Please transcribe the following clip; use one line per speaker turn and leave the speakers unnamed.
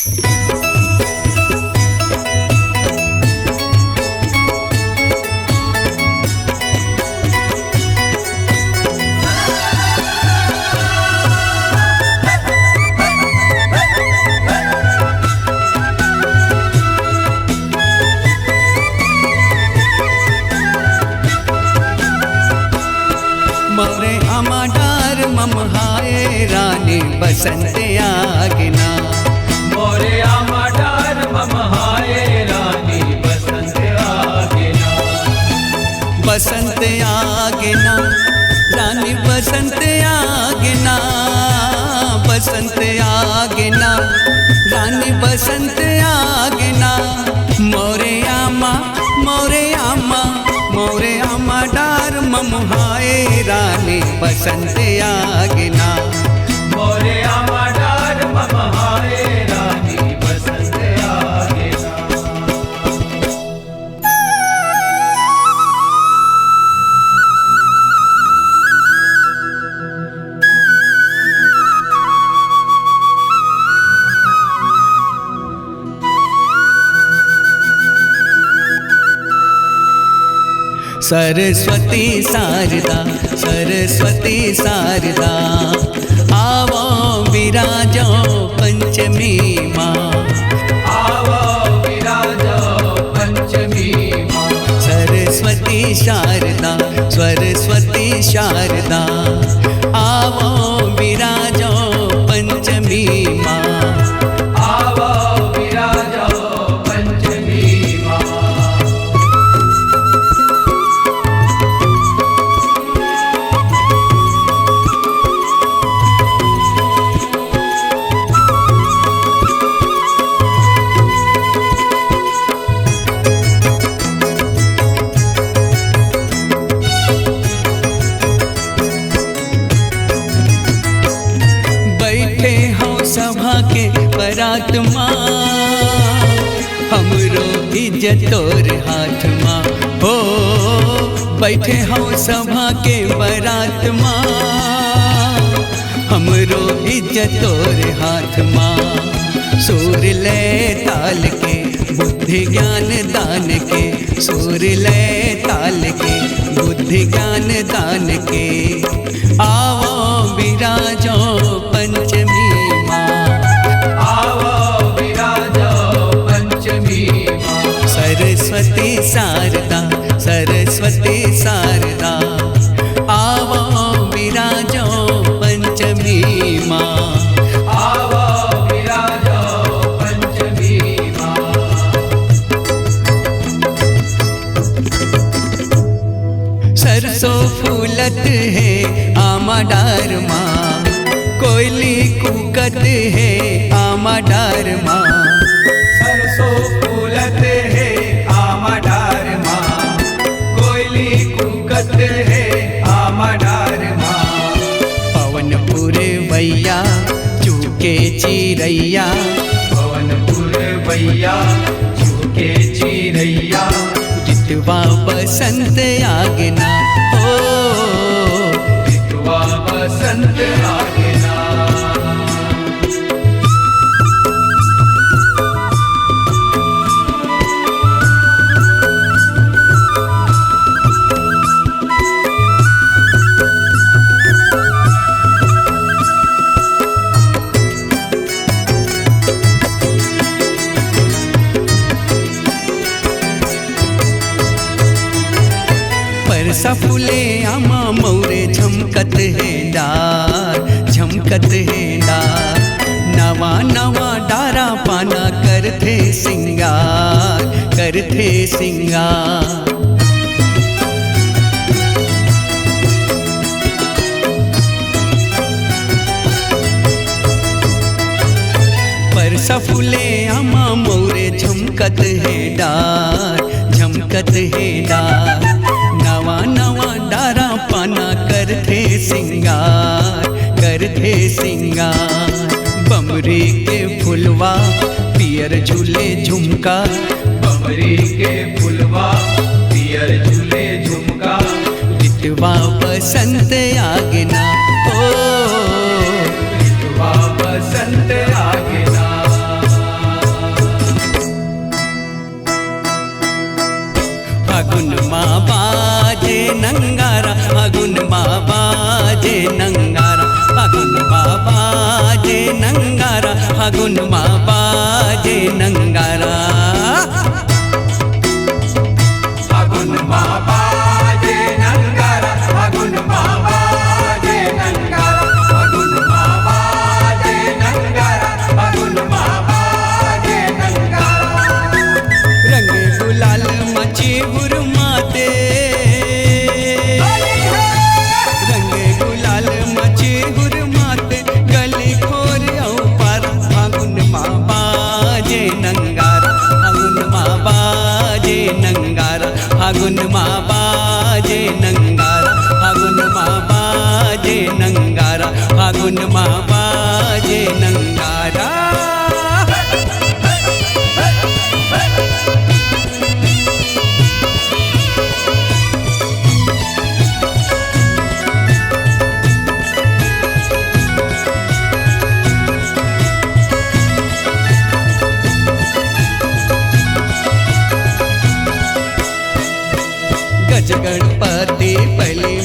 मोरे आमाडार ममहाए रानी बसंत आगना।
मोरे आमाडार ममहाए रानी बसंत आगना।
बसंत आगना रानी बसंत आगना। बसंत आगना रानी बसंत आगना। मोरे आमा मोरे आमा मोरे आमा डार ममहाए रानी बसंत आगना।
मोरे आमाडार ममहाए रानी बसंत आगना।
सरस्वती शारदा सरस्वती शारदा आवो विराजो पंचमी माँ।
आवो विराजो पंचमी माँ।
सरस्वती शारदा सरस्वती शारदा आवो विराजो पंचमी माँ।
आवो विराजो पंचमी माँ।
सभा के परात्मा हमरो इज्जत तोर हाथ माँ हो। बैठे हो सभा के परात्मा हमरो इज्जत तोर हाथ माँ। सूर ले ताल के बुद्धि ज्ञान दान के। सूर ले ताल के बुद्धि ज्ञान दान के। आवो विराजो पंचमी सरस्वती शारदा सरस्वती शारदा आवो विराजो पंचमी माँ।
आवो विराजो पंचमी माँ।
सरसों फूलत है आमाडार माँ। कोयली कूकत है आमाडार माँ।
सरसों फूलत है आमाडार माँ। कोयली कूकत है आमाडार माँ।
पवनपुर वैया चूके चिरैया।
पवनपुर वैया चूके चिरैया।
जितवा बसंत आगना हो।
जितवा बसंत आगना।
परसा फूले आमा मोरे झमकत है डार झमकत है डार। नवा नवा डारा पाना करते सिंगार करते सिंगार। परसा फूले आमा मोरे झमकत है डार झमकत है डार। नवा नवा डारा पाना करते सिंगार करते सिंगार। बमरी के फुलवा पियर झूले झुमका।
बमरी के फुलवा पियर झूले झुमका।
जितवा बसंत आगना हो।
जितवा बसंत आगना।
बाजे नंगारा फागुन माँ बाजे नंगारा
फागुन माँ बाजे नंगारा फागुन माँ बाजे नंगारा फागुन माँ बाजे नंगारा फागुन माँ बाजे नंगारा
रंग गुलाल मची हुरमाते रंग गुलाल मची हुरमाते गली खोर औ पार फागुन माँ बाजे नंगारा फागुन माँ बाजे नंगारा फागुन माँ बाजे नंगारा फागुन माँ बाजे नंगारा फागुन माँ बाजे नंगारा गज गणपति पहली